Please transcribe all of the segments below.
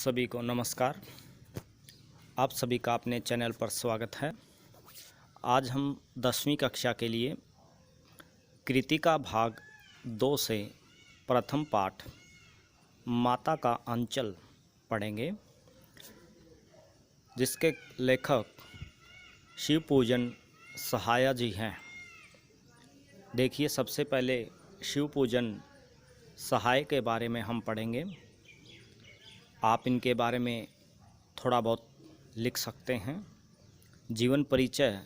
सभी को नमस्कार। आप सभी का अपने चैनल पर स्वागत है। आज हम 10वीं कक्षा के लिए कृतिका भाग 2 से प्रथम पाठ माता का अंचल पढ़ेंगे, जिसके लेखक शिव पूजन सहाय जी हैं। देखिए, सबसे पहले शिव पूजन सहाय के बारे में हम पढ़ेंगे। आप इनके बारे में थोड़ा बहुत लिख सकते हैं। जीवन परिचय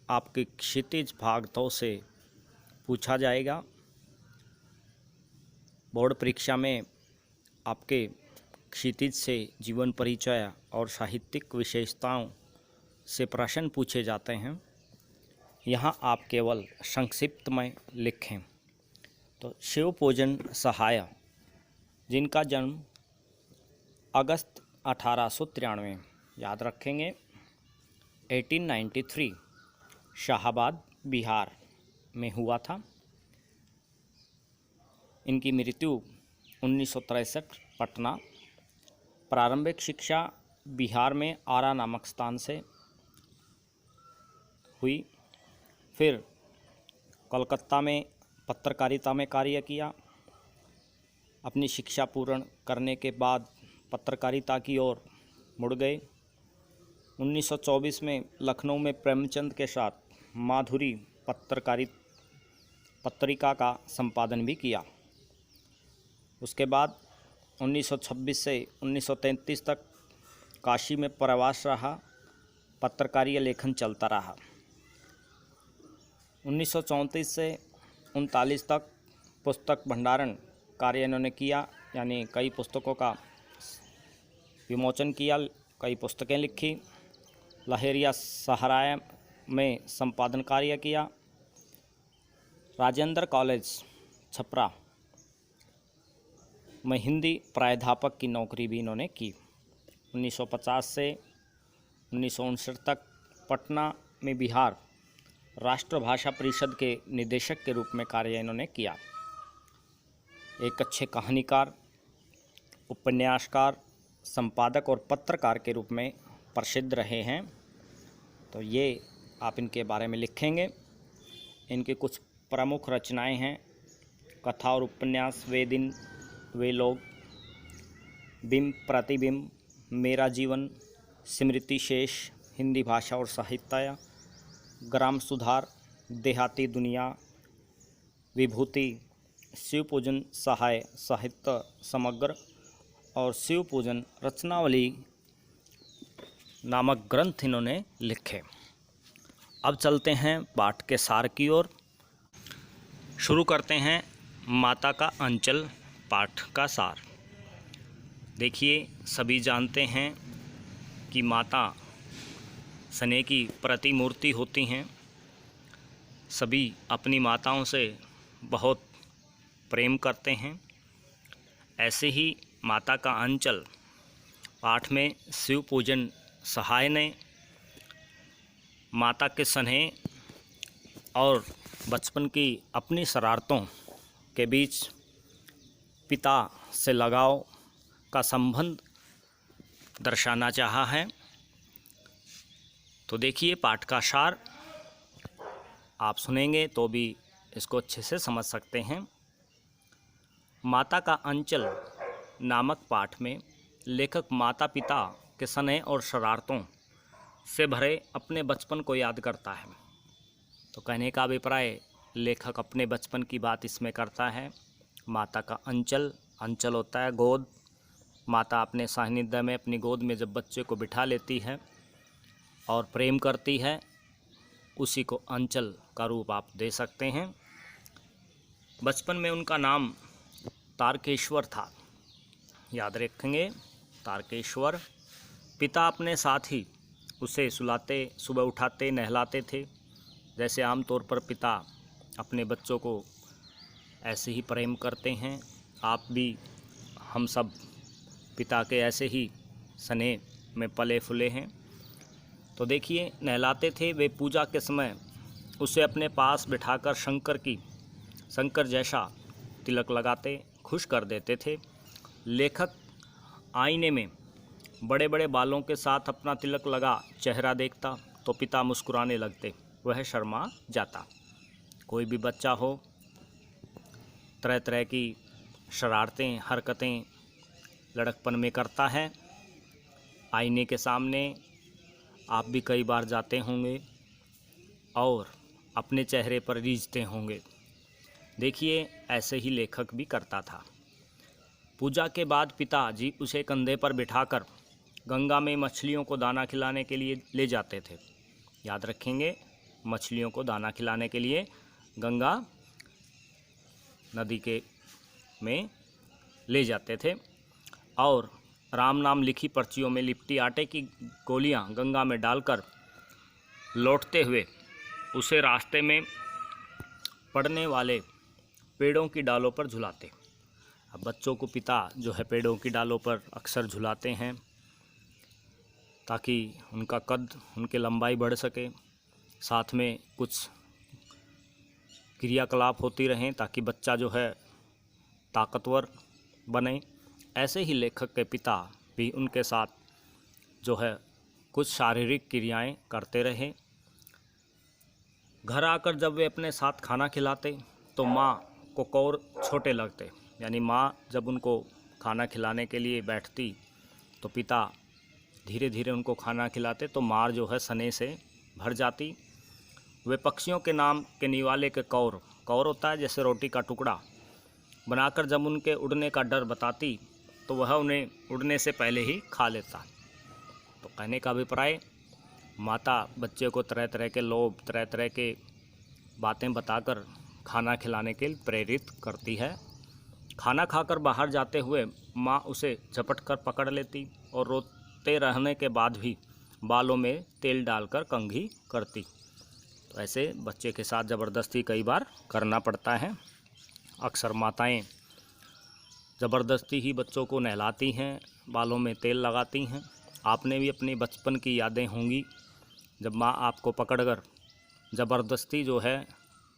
आपके क्षितिज भाग 2 से पूछा जाएगा। बोर्ड परीक्षा में आपके क्षितिज से जीवन परिचय और साहित्यिक विशेषताओं से प्रश्न पूछे जाते हैं। यहाँ आप केवल संक्षिप्त में लिखें। तो शिव पूजन सहाय, जिनका जन्म अगस्त 1893, याद रखेंगे 1893, शाहाबाद बिहार में हुआ था। इनकी मृत्यु 1963 पटना। प्रारंभिक शिक्षा बिहार में आरा नामक स्थान से हुई। फिर कोलकाता में पत्रकारिता में कार्य किया। अपनी शिक्षा पूर्ण करने के बाद पत्रकारिता की ओर मुड़ गए। 1924 में लखनऊ में प्रेमचंद के साथ माधुरी पत्रिका का संपादन भी किया। उसके बाद 1926 से 1933 तक काशी में प्रवास रहा। पत्रकारीय लेखन चलता रहा। 1934 से 1939 तक पुस्तक भंडारण कार्य इन्होंने किया, यानी कई पुस्तकों का विमोचन किया, कई पुस्तकें लिखी। लहेरिया सहाराय में संपादन कार्य किया। राजेंद्र कॉलेज छपरा में हिंदी प्राध्यापक की नौकरी भी इन्होंने की। 1950 से 1959 तक पटना में बिहार राष्ट्रभाषा परिषद के निदेशक के रूप में कार्य इन्होंने किया। एक अच्छे कहानीकार, उपन्यासकार, संपादक और पत्रकार के रूप में प्रसिद्ध रहे हैं। तो ये आप इनके बारे में लिखेंगे। इनकी कुछ प्रमुख रचनाएं हैं: कथा और उपन्यास, वे दिन वे लोग, बिंब प्रतिबिंब, मेरा जीवन, स्मृति शेष, हिंदी भाषा और साहित्य, ग्राम सुधार, देहाती दुनिया, विभूति, शिव पूजन सहाय साहित्य समग्र और शिव पूजन रचनावली नामक ग्रंथ इन्होंने लिखे। अब चलते हैं पाठ के सार की ओर। शुरू करते हैं माता का अंचल पाठ का सार। देखिए, सभी जानते हैं कि माता स्नेह की प्रतिमूर्ति होती हैं। सभी अपनी माताओं से बहुत प्रेम करते हैं। ऐसे ही माता का अंचल पाठ में शिव पूजन सहाय ने माता के स्नेह और बचपन की अपनी शरारतों के बीच पिता से लगाव का संबंध दर्शाना चाहा है। तो देखिए, पाठ का सार आप सुनेंगे तो भी इसको अच्छे से समझ सकते हैं। माता का अंचल नामक पाठ में लेखक माता पिता के स्नेह और शरारतों से भरे अपने बचपन को याद करता है। तो कहने का अभिप्राय, लेखक अपने बचपन की बात इसमें करता है। माता का अंचल, अंचल होता है गोद। माता अपने सानिध्य में, अपनी गोद में जब बच्चे को बिठा लेती है और प्रेम करती है, उसी को अंचल का रूप आप दे सकते हैं। बचपन में उनका नाम तारकेश्वर था, याद रखेंगे, तारकेश्वर। पिता अपने साथ ही उसे सुलाते, सुबह उठाते, नहलाते थे। जैसे आमतौर पर पिता अपने बच्चों को ऐसे ही प्रेम करते हैं। आप भी, हम सब पिता के ऐसे ही स्नेह में पले फुले हैं। तो देखिए, नहलाते थे। वे पूजा के समय उसे अपने पास बिठाकर शंकर जैसा तिलक लगाते, खुश कर देते थे। लेखक आईने में बड़े बड़े बालों के साथ अपना तिलक लगा चेहरा देखता तो पिता मुस्कुराने लगते, वह शर्मा जाता। कोई भी बच्चा हो, तरह तरह की शरारतें हरकतें लड़कपन में करता है। आईने के सामने आप भी कई बार जाते होंगे और अपने चेहरे पर रीझते होंगे। देखिए, ऐसे ही लेखक भी करता था। पूजा के बाद पिताजी उसे कंधे पर बिठाकर गंगा में मछलियों को दाना खिलाने के लिए ले जाते थे। याद रखेंगे, मछलियों को दाना खिलाने के लिए गंगा नदी में ले जाते थे और राम नाम लिखी पर्चियों में लिपटी आटे की गोलियां गंगा में डालकर लौटते हुए उसे रास्ते में पड़ने वाले पेड़ों की डालों पर झुलाते। अब बच्चों को पिता जो है पेड़ों की डालों पर अक्सर झुलाते हैं ताकि उनका कद, उनकी लंबाई बढ़ सके, साथ में कुछ क्रियाकलाप होती रहें ताकि बच्चा जो है ताकतवर बने। ऐसे ही लेखक के पिता भी उनके साथ जो है कुछ शारीरिक क्रियाएं करते रहे। घर आकर जब वे अपने साथ खाना खिलाते तो माँ को कौर छोटे लगते, यानी माँ जब उनको खाना खिलाने के लिए बैठती तो पिता धीरे धीरे उनको खाना खिलाते तो मार जो है सने से भर जाती। वे पक्षियों के नाम के निवाले के कौर होता है जैसे रोटी का टुकड़ा बनाकर जब उनके उड़ने का डर बताती तो वह उन्हें उड़ने से पहले ही खा लेता। तो कहने का अभिप्राय, माता बच्चे को तरह तरह के लोभ, तरह तरह के बातें बताकर खाना खिलाने के लिए प्रेरित करती है। खाना खाकर बाहर जाते हुए माँ उसे झपट कर पकड़ लेती और रोते रहने के बाद भी बालों में तेल डालकर कंघी करती। तो ऐसे बच्चे के साथ ज़बरदस्ती कई बार करना पड़ता है। अक्सर माताएं ज़बरदस्ती ही बच्चों को नहलाती हैं, बालों में तेल लगाती हैं। आपने भी अपनी बचपन की यादें होंगी जब माँ आपको पकड़कर ज़बरदस्ती जो है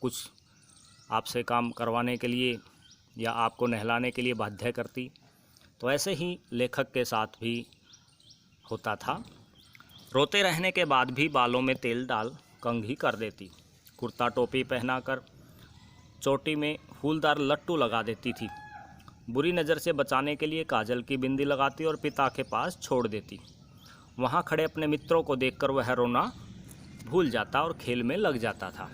कुछ आपसे काम करवाने के लिए या आपको नहलाने के लिए बाध्य करती। तो ऐसे ही लेखक के साथ भी होता था। रोते रहने के बाद भी बालों में तेल डाल कंघी कर देती, कुर्ता टोपी पहनाकर चोटी में फूलदार लट्टू लगा देती थी, बुरी नज़र से बचाने के लिए काजल की बिंदी लगाती और पिता के पास छोड़ देती। वहाँ खड़े अपने मित्रों को देखकर वह रोना भूल जाता और खेल में लग जाता था।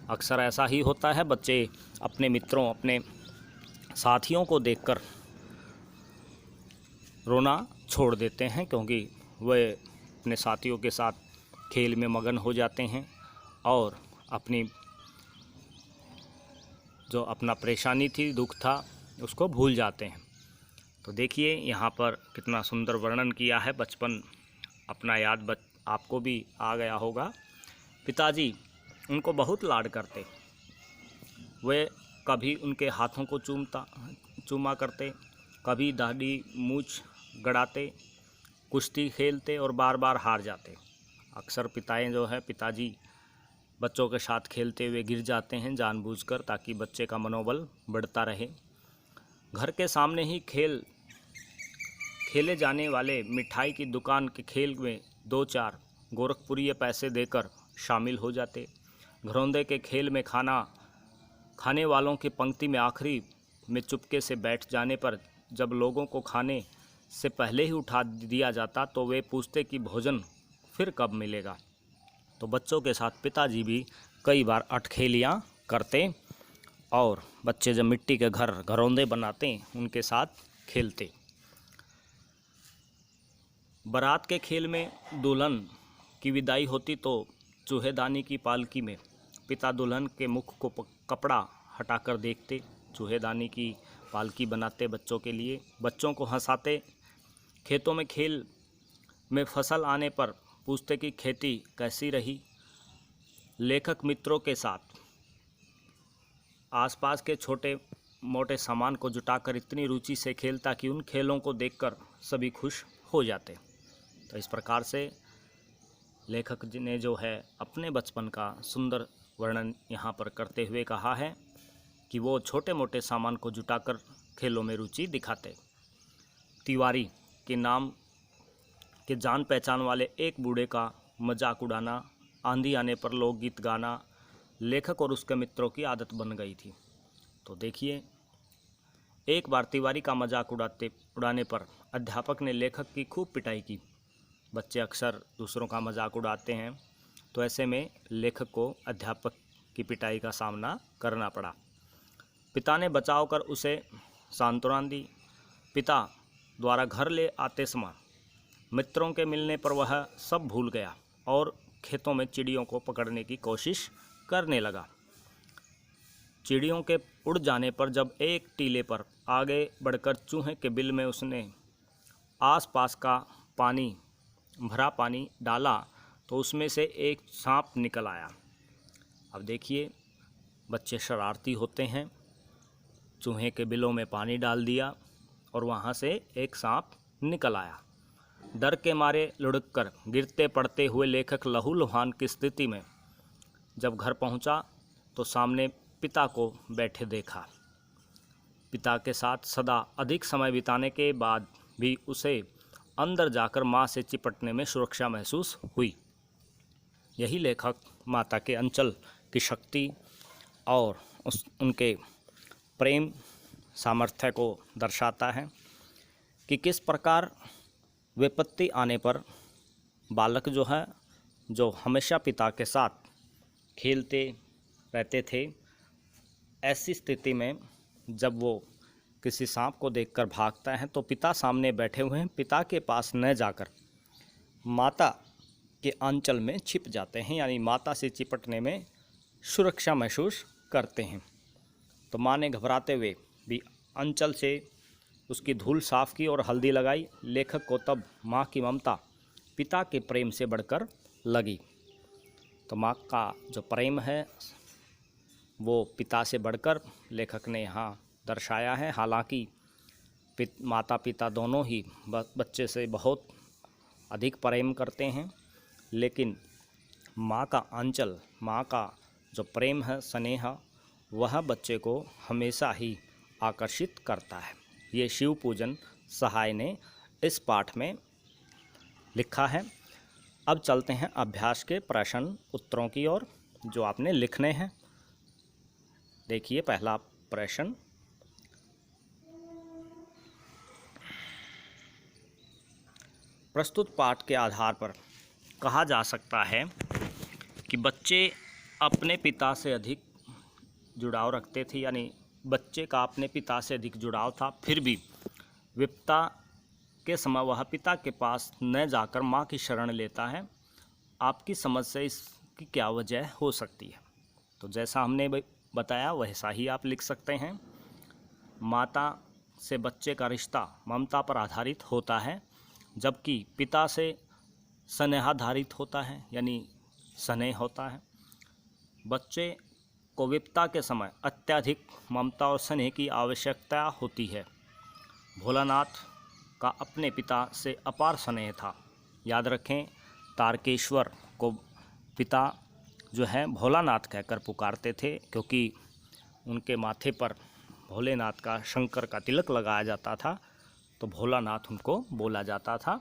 अक्सर ऐसा ही होता है, बच्चे अपने मित्रों, अपने साथियों को देखकर रोना छोड़ देते हैं क्योंकि वे अपने साथियों के साथ खेल में मगन हो जाते हैं और अपनी जो अपना परेशानी थी, दुख था, उसको भूल जाते हैं। तो देखिए यहाँ पर कितना सुंदर वर्णन किया है। बचपन अपना याद आपको भी आ गया होगा। पिताजी उनको बहुत लाड करते, वे कभी उनके हाथों को चूमा करते, कभी दाढ़ी मूछ गड़ाते, कुश्ती खेलते और बार बार हार जाते। अक्सर पिताजी बच्चों के साथ खेलते हुए गिर जाते हैं जानबूझकर ताकि बच्चे का मनोबल बढ़ता रहे। घर के सामने ही खेले जाने वाले मिठाई की दुकान के खेल में 2-4 गोरखपुरी पैसे देकर शामिल हो जाते। घरौंदे के खेल में खाने वालों की पंक्ति में आखिरी में चुपके से बैठ जाने पर जब लोगों को खाने से पहले ही उठा दिया जाता तो वे पूछते कि भोजन फिर कब मिलेगा। तो बच्चों के साथ पिताजी भी कई बार अटखेलियाँ करते और बच्चे जब मिट्टी के घरौंदे बनाते उनके साथ खेलते। बारात के खेल में दुल्हन की विदाई होती तो चूहेदानी की पालकी में पिता दुल्हन के मुख को कपड़ा हटाकर देखते, चूहेदानी की पालकी बनाते बच्चों के लिए, बच्चों को हंसाते। खेतों में खेल में फसल आने पर पूछते कि खेती कैसी रही। लेखक मित्रों के साथ आसपास के छोटे मोटे सामान को जुटाकर इतनी रुचि से खेलता कि उन खेलों को देखकर सभी खुश हो जाते। तो इस प्रकार से लेखक जी ने जो है अपने बचपन का सुंदर वर्णन यहाँ पर करते हुए कहा है कि वो छोटे मोटे सामान को जुटाकर खेलों में रुचि दिखाते। तिवारी के नाम कि जान पहचान वाले एक बूढ़े का मजाक उड़ाना, आंधी आने पर लोकगीत गाना लेखक और उसके मित्रों की आदत बन गई थी। तो देखिए, एक बार तिवारी का मजाक उड़ाने पर अध्यापक ने लेखक की खूब पिटाई की। बच्चे अक्सर दूसरों का मजाक उड़ाते हैं, तो ऐसे में लेखक को अध्यापक की पिटाई का सामना करना पड़ा। पिता ने बचाव कर उसे सांत्वना दी। पिता द्वारा घर ले आते समय मित्रों के मिलने पर वह सब भूल गया और खेतों में चिड़ियों को पकड़ने की कोशिश करने लगा। चिड़ियों के उड़ जाने पर जब एक टीले पर आगे बढ़कर चूहे के बिल में उसने आसपास का भरा पानी डाला तो उसमें से एक सांप निकल आया। अब देखिए, बच्चे शरारती होते हैं। चूहे के बिलों में पानी डाल दिया और वहाँ से एक सांप निकल आया। डर के मारे लुढ़ककर गिरते पड़ते हुए लेखक लहूलुहान की स्थिति में जब घर पहुँचा तो सामने पिता को बैठे देखा। पिता के साथ सदा अधिक समय बिताने के बाद भी उसे अंदर जाकर माँ से चिपटने में सुरक्षा महसूस हुई। यही लेखक माता के अंचल की शक्ति और उनके प्रेम सामर्थ्य को दर्शाता है कि किस प्रकार विपत्ति आने पर बालक जो हमेशा पिता के साथ खेलते रहते थे, ऐसी स्थिति में जब वो किसी सांप को देखकर भागता है तो पिता सामने बैठे हुए हैं, पिता के पास न जाकर माता के आंचल में छिप जाते हैं, यानी माता से चिपटने में सुरक्षा महसूस करते हैं। तो माँ ने घबराते हुए भी आंचल से उसकी धूल साफ की और हल्दी लगाई। लेखक को तब माँ की ममता पिता के प्रेम से बढ़कर लगी। तो माँ का जो प्रेम है वो पिता से बढ़कर लेखक ने यहाँ दर्शाया है। हालांकि माता पिता दोनों ही बच्चे से बहुत अधिक प्रेम करते हैं, लेकिन माँ का आंचल, माँ का जो प्रेम है, स्नेह, वह बच्चे को हमेशा ही आकर्षित करता है। ये शिव पूजन सहाय ने इस पाठ में लिखा है। अब चलते हैं अभ्यास के प्रश्न उत्तरों की ओर जो आपने लिखने हैं। देखिए, पहला प्रश्न, प्रस्तुत पाठ के आधार पर कहा जा सकता है कि बच्चे अपने पिता से अधिक जुड़ाव रखते थे, यानी बच्चे का अपने पिता से अधिक जुड़ाव था, फिर भी विपदा के समय वह पिता के पास न जाकर माँ की शरण लेता है। आपकी समझ से इसकी क्या वजह हो सकती है? तो जैसा हमने बताया वैसा ही आप लिख सकते हैं। माता से बच्चे का रिश्ता ममता पर आधारित होता है, जबकि पिता से स्नेहाधारित होता है, यानी स्नेह होता है। बच्चे को विपदा के समय अत्यधिक ममता और स्नेह की आवश्यकता होती है। भोलानाथ का अपने पिता से अपार स्नेह था। याद रखें, तारकेश्वर को पिता जो है भोलानाथ कहकर पुकारते थे, क्योंकि उनके माथे पर भोलेनाथ का, शंकर का तिलक लगाया जाता था, तो भोलानाथ उनको बोला जाता था।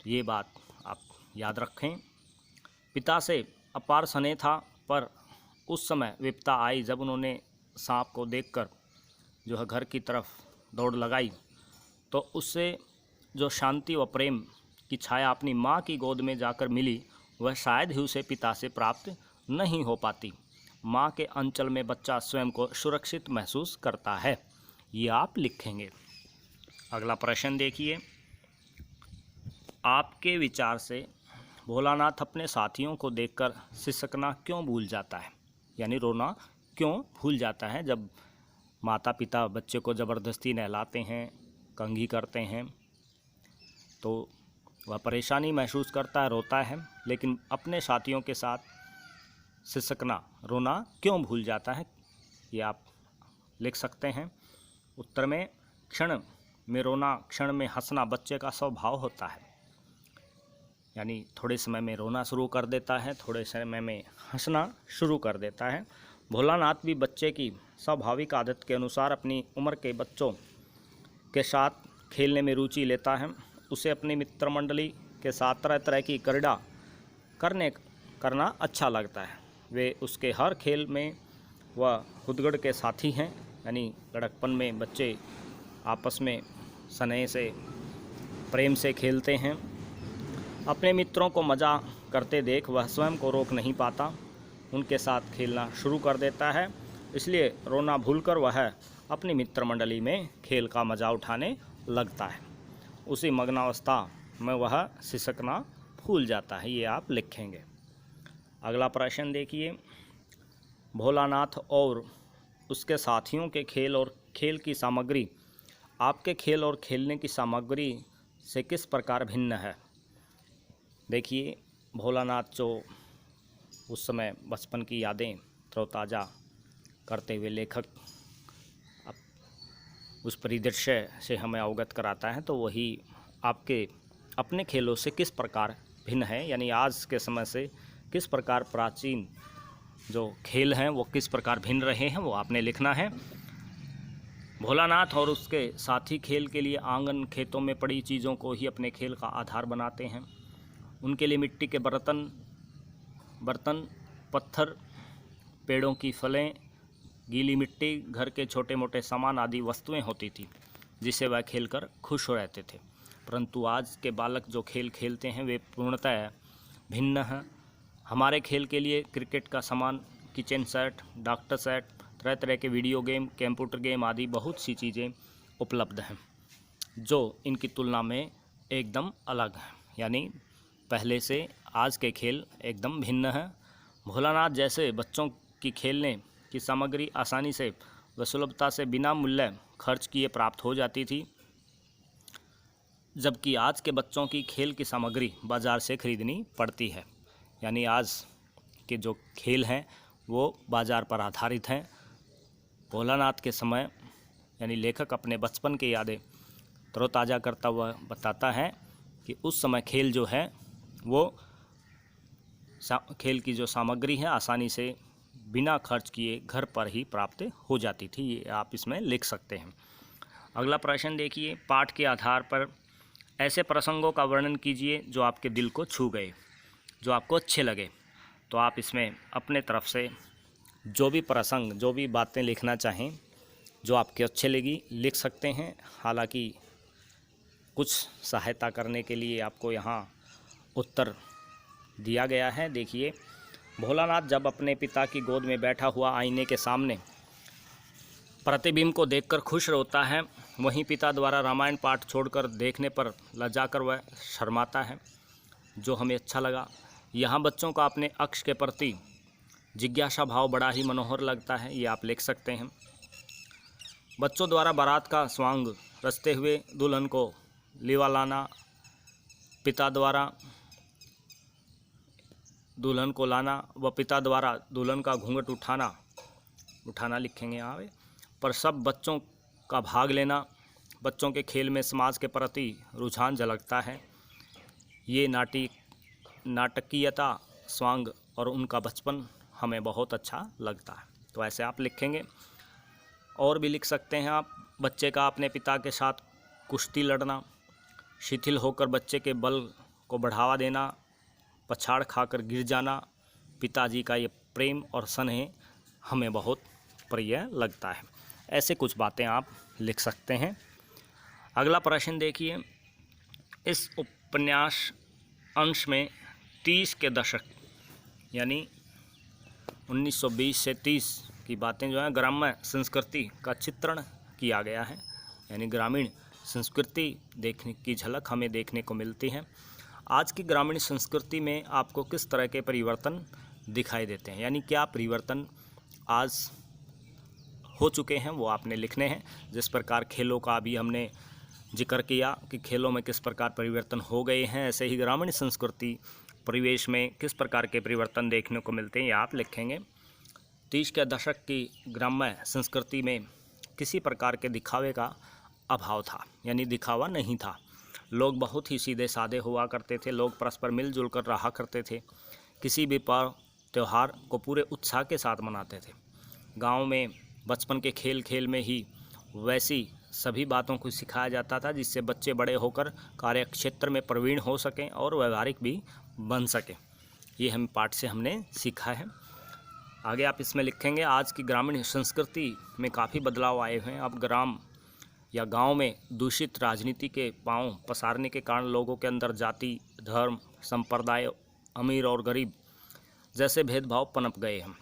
तो ये बात आप याद रखें। पिता से अपार स्नेह था, पर उस समय विपदा आई जब उन्होंने सांप को देखकर जो है घर की तरफ दौड़ लगाई, तो उससे जो शांति व प्रेम की छाया अपनी माँ की गोद में जाकर मिली, वह शायद ही उसे पिता से प्राप्त नहीं हो पाती। माँ के अंचल में बच्चा स्वयं को सुरक्षित महसूस करता है। ये आप लिखेंगे। अगला प्रश्न देखिए, आपके विचार से भोलानाथ अपने साथियों को देखकर सिसकना क्यों भूल जाता है, यानी रोना क्यों भूल जाता है? जब माता पिता बच्चे को ज़बरदस्ती नहलाते हैं, कंघी करते हैं, तो वह परेशानी महसूस करता है, रोता है, लेकिन अपने साथियों के साथ सिसकना, रोना क्यों भूल जाता है? ये आप लिख सकते हैं। उत्तर में, क्षण में रोना, क्षण में हंसना बच्चे का स्वभाव होता है, यानी थोड़े समय में रोना शुरू कर देता है, थोड़े समय में हंसना शुरू कर देता है। भोलानाथ भी बच्चे की स्वाभाविक आदत के अनुसार अपनी उम्र के बच्चों के साथ खेलने में रुचि लेता है उसे अपनी मित्र मंडली के साथ तरह तरह की क्रीड़ा करना अच्छा लगता है। वे उसके हर खेल में वह हुदगड़ के साथी हैं, यानी लड़कपन में बच्चे आपस में स्नेह से प्रेम से खेलते हैं। अपने मित्रों को मज़ा करते देख वह स्वयं को रोक नहीं पाता, उनके साथ खेलना शुरू कर देता है। इसलिए रोना भूलकर वह अपनी मित्र मंडली में खेल का मज़ा उठाने लगता है। उसी मग्नावस्था में वह सिसकना भूल जाता है। ये आप लिखेंगे। अगला प्रश्न देखिए, भोलानाथ और उसके साथियों के खेल और खेल की सामग्री आपके खेल और खेलने की सामग्री से किस प्रकार भिन्न है। देखिए, भोलानाथ जो उस समय बचपन की यादें तरोताज़ा करते हुए लेखक उस परिदृश्य से हमें अवगत कराता है, तो वही आपके अपने खेलों से किस प्रकार भिन्न है, यानी आज के समय से किस प्रकार प्राचीन जो खेल हैं वो किस प्रकार भिन्न रहे हैं, वो आपने लिखना है। भोलानाथ और उसके साथी खेल के लिए आंगन खेतों में पड़ी चीज़ों को ही अपने खेल का आधार बनाते हैं। उनके लिए मिट्टी के बर्तन, पत्थर, पेड़ों की फलें, गीली मिट्टी, घर के छोटे मोटे सामान आदि वस्तुएं होती थी जिसे वह खेलकर खुश हो रहते थे। परंतु आज के बालक जो खेल खेलते हैं वे पूर्णतः भिन्न हैं। हमारे खेल के लिए क्रिकेट का सामान, किचन सेट, डॉक्टर सेट, तरह तरह के वीडियो गेम, कंप्यूटर गेम आदि बहुत सी चीज़ें उपलब्ध हैं जो इनकी तुलना में एकदम अलग हैं, यानी पहले से आज के खेल एकदम भिन्न हैं। भोलानाथ जैसे बच्चों की खेलने की सामग्री आसानी से व सुलभता से बिना मूल्य खर्च किए प्राप्त हो जाती थी, जबकि आज के बच्चों की खेल की सामग्री बाज़ार से खरीदनी पड़ती है। यानी आज के जो खेल हैं वो बाज़ार पर आधारित हैं। भोलानाथ के समय यानी लेखक अपने बचपन की यादें तरोताज़ा करता हुआ बताता है कि उस समय खेल जो है वो खेल की जो सामग्री है आसानी से बिना खर्च किए घर पर ही प्राप्त हो जाती थी। ये आप इसमें लिख सकते हैं। अगला प्रश्न देखिए, पाठ के आधार पर ऐसे प्रसंगों का वर्णन कीजिए जो आपके दिल को छू गए, जो आपको अच्छे लगे। तो आप इसमें अपने तरफ से जो भी प्रसंग, जो भी बातें लिखना चाहें जो आपके अच्छे लगी लिख सकते हैं। हालांकि कुछ सहायता करने के लिए आपको यहाँ उत्तर दिया गया है। देखिए, भोलानाथ जब अपने पिता की गोद में बैठा हुआ आईने के सामने प्रतिबिंब को देखकर खुश होता है, वहीं पिता द्वारा रामायण पाठ छोड़कर देखने पर लज्जाकर वह शर्माता है, जो हमें अच्छा लगा। यहाँ बच्चों का अपने अक्ष के प्रति जिज्ञासा भाव बड़ा ही मनोहर लगता है। ये आप लिख सकते हैं। बच्चों द्वारा बारात का स्वांग रचते हुए दुल्हन को लीवा लाना, पिता द्वारा दुल्हन को लाना व पिता द्वारा दुल्हन का घूंघट उठाना लिखेंगे यहाँ पर सब बच्चों का भाग लेना, बच्चों के खेल में समाज के प्रति रुझान झलकता है। ये नाटकीयता, स्वांग और उनका बचपन हमें बहुत अच्छा लगता है। तो ऐसे आप लिखेंगे। और भी लिख सकते हैं आप, बच्चे का अपने पिता के साथ कुश्ती लड़ना, शिथिल होकर बच्चे के बल को बढ़ावा देना, पछाड़ खाकर गिर जाना, पिताजी का ये प्रेम और स्नेह हमें बहुत प्रिय लगता है। ऐसे कुछ बातें आप लिख सकते हैं। अगला प्रश्न देखिए, इस उपन्यास अंश में 30 के दशक यानी 1920 से 30 की बातें जो हैं ग्राम्य संस्कृति का चित्रण किया गया है, यानी ग्रामीण संस्कृति देखने की झलक हमें देखने को मिलती है। आज की ग्रामीण संस्कृति में आपको किस तरह के परिवर्तन दिखाई देते हैं, यानी क्या परिवर्तन आज हो चुके हैं, वो आपने लिखने हैं। जिस प्रकार खेलों का भी हमने जिक्र किया कि खेलों में किस प्रकार परिवर्तन हो गए हैं, ऐसे ही ग्रामीण संस्कृति परिवेश में किस प्रकार के परिवर्तन देखने को मिलते हैं, ये आप लिखेंगे। 30 के दशक की ग्राम्य संस्कृति में किसी प्रकार के दिखावे का अभाव था, यानी दिखावा नहीं था। लोग बहुत ही सीधे साधे हुआ करते थे, लोग परस्पर मिलजुल कर रहा करते थे, किसी भी पर्व त्यौहार को पूरे उत्साह के साथ मनाते थे। गांव में बचपन के खेल खेल में ही वैसी सभी बातों को सिखाया जाता था, जिससे बच्चे बड़े होकर कार्यक्षेत्र में प्रवीण हो सकें और व्यवहारिक भी बन सकें। ये हम पाठ से हमने सीखा है। आगे आप इसमें लिखेंगे, आज की ग्रामीण संस्कृति में काफ़ी बदलाव आए हुए हैं। अब ग्राम या गांव में दूषित राजनीति के पांव पसारने के कारण लोगों के अंदर जाति, धर्म, संप्रदाय, अमीर और गरीब जैसे भेदभाव पनप गए हैं।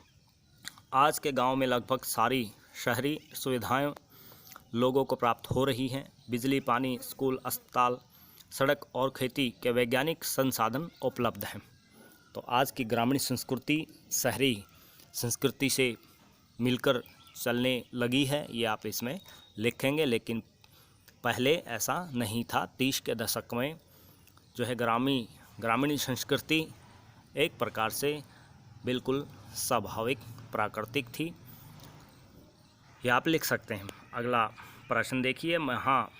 आज के गांव में लगभग सारी शहरी सुविधाएं लोगों को प्राप्त हो रही हैं। बिजली, पानी, स्कूल, अस्पताल, सड़क और खेती के वैज्ञानिक संसाधन उपलब्ध हैं। तो आज की ग्रामीण संस्कृति शहरी संस्कृति से मिलकर चलने लगी है, ये आप इसमें लिखेंगे। लेकिन पहले ऐसा नहीं था। 30 के दशक में जो है ग्रामीण संस्कृति एक प्रकार से बिल्कुल स्वाभाविक, प्राकृतिक थी। ये आप लिख सकते हैं। अगला प्रश्न देखिए, हाँ,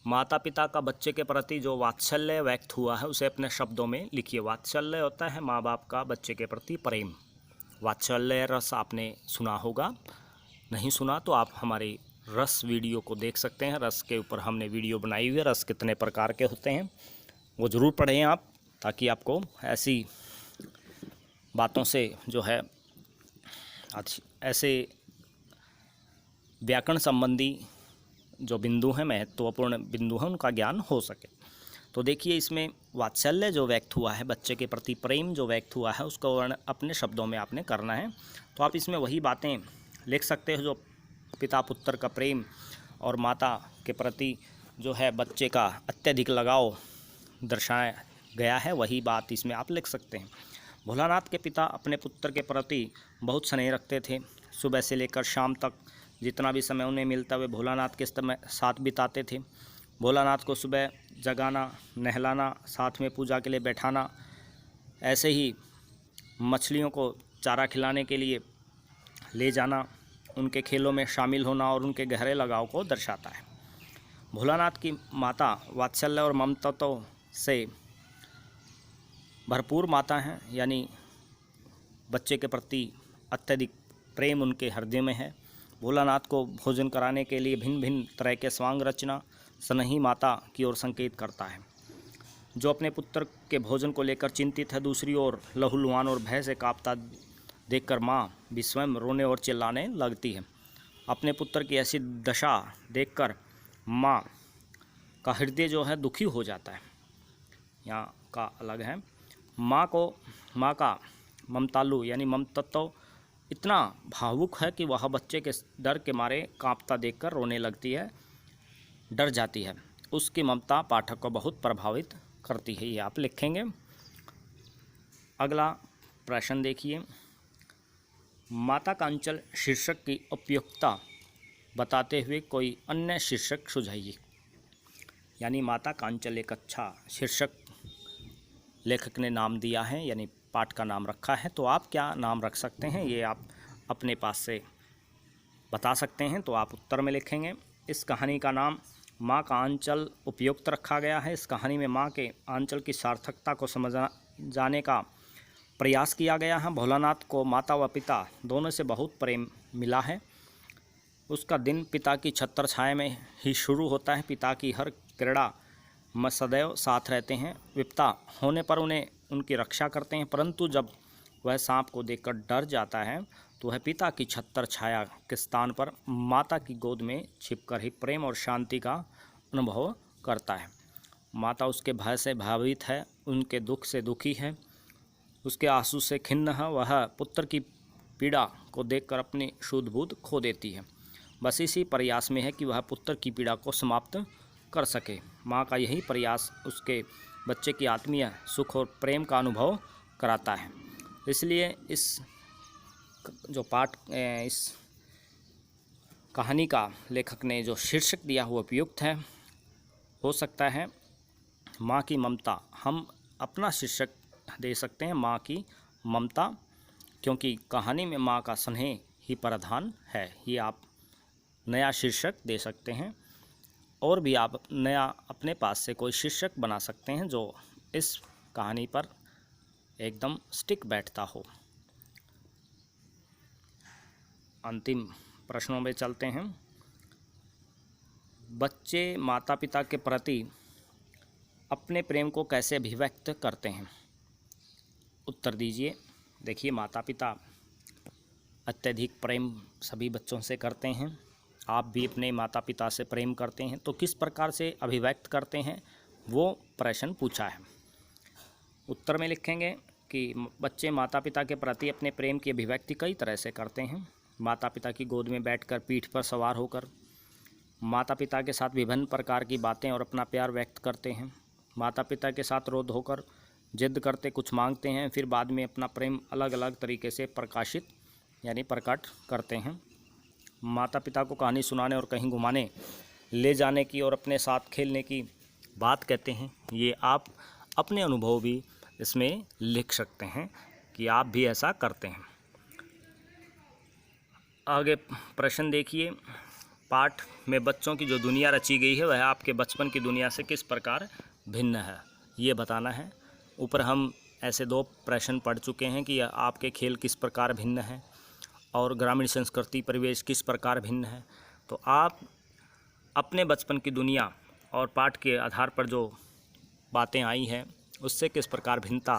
माता पिता का बच्चे के प्रति जो वात्सल्य व्यक्त हुआ है उसे अपने शब्दों में लिखिए। वात्सल्य होता है माँ बाप का बच्चे के प्रति प्रेम। वात्सल्य रस आपने सुना होगा, नहीं सुना तो आप हमारे रस वीडियो को देख सकते हैं। रस के ऊपर हमने वीडियो बनाई हुई है, रस कितने प्रकार के होते हैं वो ज़रूर पढ़ें आप, ताकि आपको ऐसी बातों से जो है ऐसे व्याकरण संबंधी जो बिंदु हैं, महत्वपूर्ण बिंदु हैं, उनका ज्ञान हो सके। तो देखिए, इसमें वात्सल्य जो व्यक्त हुआ है, बच्चे के प्रति प्रेम जो व्यक्त हुआ है, उसको वर्ण अपने शब्दों में आपने करना है। तो आप इसमें वही बातें लिख सकते हो जो पिता पुत्र का प्रेम और माता के प्रति जो है बच्चे का अत्यधिक लगाव दर्शाया गया है, वही बात इसमें आप लिख सकते हैं। भोलानाथ के पिता अपने पुत्र के प्रति बहुत स्नेह रखते थे। सुबह से लेकर शाम तक जितना भी समय उन्हें मिलता वे भोलानाथ के साथ बिताते थे। भोलानाथ को सुबह जगाना, नहलाना, साथ में पूजा के लिए बैठाना, ऐसे ही मछलियों को चारा खिलाने के लिए ले जाना, उनके खेलों में शामिल होना और उनके गहरे लगाव को दर्शाता है। भोलानाथ की माता वात्सल्य और ममता से भरपूर माता हैं, यानी बच्चे के प्रति अत्यधिक प्रेम उनके हृदय में है। भोलानाथ को भोजन कराने के लिए भिन्न भिन्न तरह के स्वांग रचना स्नेही माता की ओर संकेत करता है, जो अपने पुत्र के भोजन को लेकर चिंतित है। दूसरी ओर लहूलुहान और भय से कांपता देखकर माँ भी स्वयं रोने और चिल्लाने लगती है। अपने पुत्र की ऐसी दशा देखकर माँ का हृदय जो है दुखी हो जाता है। यहाँ का अलग है। माँ का ममतालु यानी ममतत्व इतना भावुक है कि वह बच्चे के डर के मारे कांपता देखकर रोने लगती है, डर जाती है। उसकी ममता पाठक को बहुत प्रभावित करती है, ये आप लिखेंगे। अगला प्रश्न देखिए, माता का अंचल शीर्षक की उपयुक्तता बताते हुए कोई अन्य शीर्षक सुझाइए। यानी माता का अंचल एक अच्छा शीर्षक लेखक ने नाम दिया है, यानी पाठ का नाम रखा है। तो आप क्या नाम रख सकते हैं, ये आप अपने पास से बता सकते हैं। तो आप उत्तर में लिखेंगे, इस कहानी का नाम माँ का आंचल उपयुक्त रखा गया है। इस कहानी में माँ के आंचल की सार्थकता को जाने का प्रयास किया गया है। भोलानाथ को माता व पिता दोनों से बहुत प्रेम मिला है। उसका दिन पिता की छत्र छाया में ही शुरू होता है। पिता की हर क्रीड़ा में सदैव साथ रहते हैं। विपदा होने पर उनकी रक्षा करते हैं, परंतु जब वह सांप को देखकर डर जाता है तो वह पिता की छत्र छाया के स्थान पर माता की गोद में छिपकर ही प्रेम और शांति का अनुभव करता है। माता उसके भय से भयभीत है, उनके दुख से दुखी है, उसके आंसू से खिन्न है। वह पुत्र की पीड़ा को देखकर अपनी शुद्ध बुद्ध खो देती है। बस इसी प्रयास में है कि वह पुत्र की पीड़ा को समाप्त कर सके। माँ का यही प्रयास उसके बच्चे की आत्मीय सुख और प्रेम का अनुभव कराता है। इसलिए इस कहानी का लेखक ने जो शीर्षक दिया हुआ उपयुक्त है। हो सकता है माँ की ममता, हम अपना शीर्षक दे सकते हैं माँ की ममता, क्योंकि कहानी में माँ का स्नेह ही प्रधान है। ये आप नया शीर्षक दे सकते हैं। और भी आप नया अपने पास से कोई शीर्षक बना सकते हैं जो इस कहानी पर एकदम स्टिक बैठता हो। अंतिम प्रश्नों में चलते हैं। बच्चे माता पिता के प्रति अपने प्रेम को कैसे अभिव्यक्त करते हैं? उत्तर दीजिए। देखिए, माता पिता अत्यधिक प्रेम सभी बच्चों से करते हैं। आप भी अपने माता पिता से प्रेम करते हैं, तो किस प्रकार से अभिव्यक्त करते हैं वो प्रश्न पूछा है। उत्तर में लिखेंगे कि बच्चे माता पिता के प्रति अपने प्रेम की अभिव्यक्ति कई तरह से करते हैं। माता पिता की गोद में बैठकर, पीठ पर सवार होकर, माता पिता के साथ विभिन्न प्रकार की बातें और अपना प्यार व्यक्त करते हैं। माता पिता के साथ रोध होकर जिद करते, कुछ मांगते हैं, फिर बाद में अपना प्रेम अलग अलग तरीके से प्रकाशित यानी प्रकट करते हैं। माता पिता को कहानी सुनाने और कहीं घुमाने ले जाने की और अपने साथ खेलने की बात कहते हैं। ये आप अपने अनुभव भी इसमें लिख सकते हैं कि आप भी ऐसा करते हैं। आगे प्रश्न देखिए। पाठ में बच्चों की जो दुनिया रची गई है वह आपके बचपन की दुनिया से किस प्रकार भिन्न है, ये बताना है। ऊपर हम ऐसे 2 प्रश्न पढ़ चुके हैं कि आपके खेल किस प्रकार भिन्न हैं और ग्रामीण संस्कृति परिवेश किस प्रकार भिन्न है। तो आप अपने बचपन की दुनिया और पाठ के आधार पर जो बातें आई हैं उससे किस प्रकार भिन्नता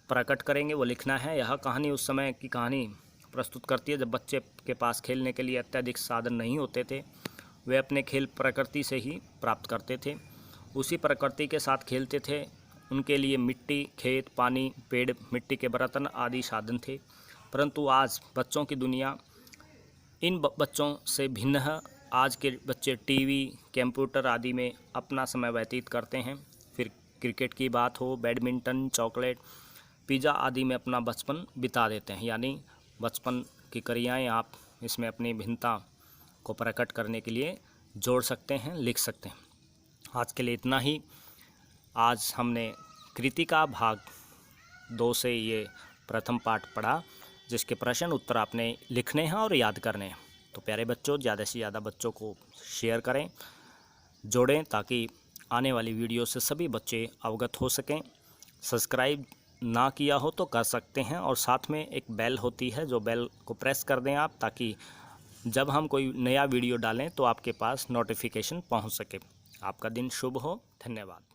प्रकट करेंगे वो लिखना है। यह कहानी उस समय की कहानी प्रस्तुत करती है जब बच्चे के पास खेलने के लिए अत्यधिक साधन नहीं होते थे। वे अपने खेल प्रकृति से ही प्राप्त करते थे, उसी प्रकृति के साथ खेलते थे। उनके लिए मिट्टी, खेत, पानी, पेड़, मिट्टी के बर्तन आदि साधन थे। परंतु आज बच्चों की दुनिया इन बच्चों से भिन्न है। आज के बच्चे टीवी, कंप्यूटर आदि में अपना समय व्यतीत करते हैं। फिर क्रिकेट की बात हो, बैडमिंटन, चॉकलेट, पिज़्ज़ा आदि में अपना बचपन बिता देते हैं। यानी बचपन की क्रियाएं आप इसमें अपनी भिन्नता को प्रकट करने के लिए जोड़ सकते हैं, लिख सकते हैं। आज के लिए इतना ही। आज हमने कृतिका भाग 2 से ये प्रथम पाठ पढ़ा, जिसके प्रश्न उत्तर आपने लिखने हैं और याद करने हैं। तो प्यारे बच्चों, ज़्यादा से ज़्यादा बच्चों को शेयर करें, जोड़ें, ताकि आने वाली वीडियो से सभी बच्चे अवगत हो सकें। सब्सक्राइब ना किया हो तो कर सकते हैं, और साथ में एक बेल होती है, जो बेल को प्रेस कर दें आप, ताकि जब हम कोई नया वीडियो डालें तो आपके पास नोटिफिकेशन पहुंच सके। आपका दिन शुभ हो। धन्यवाद।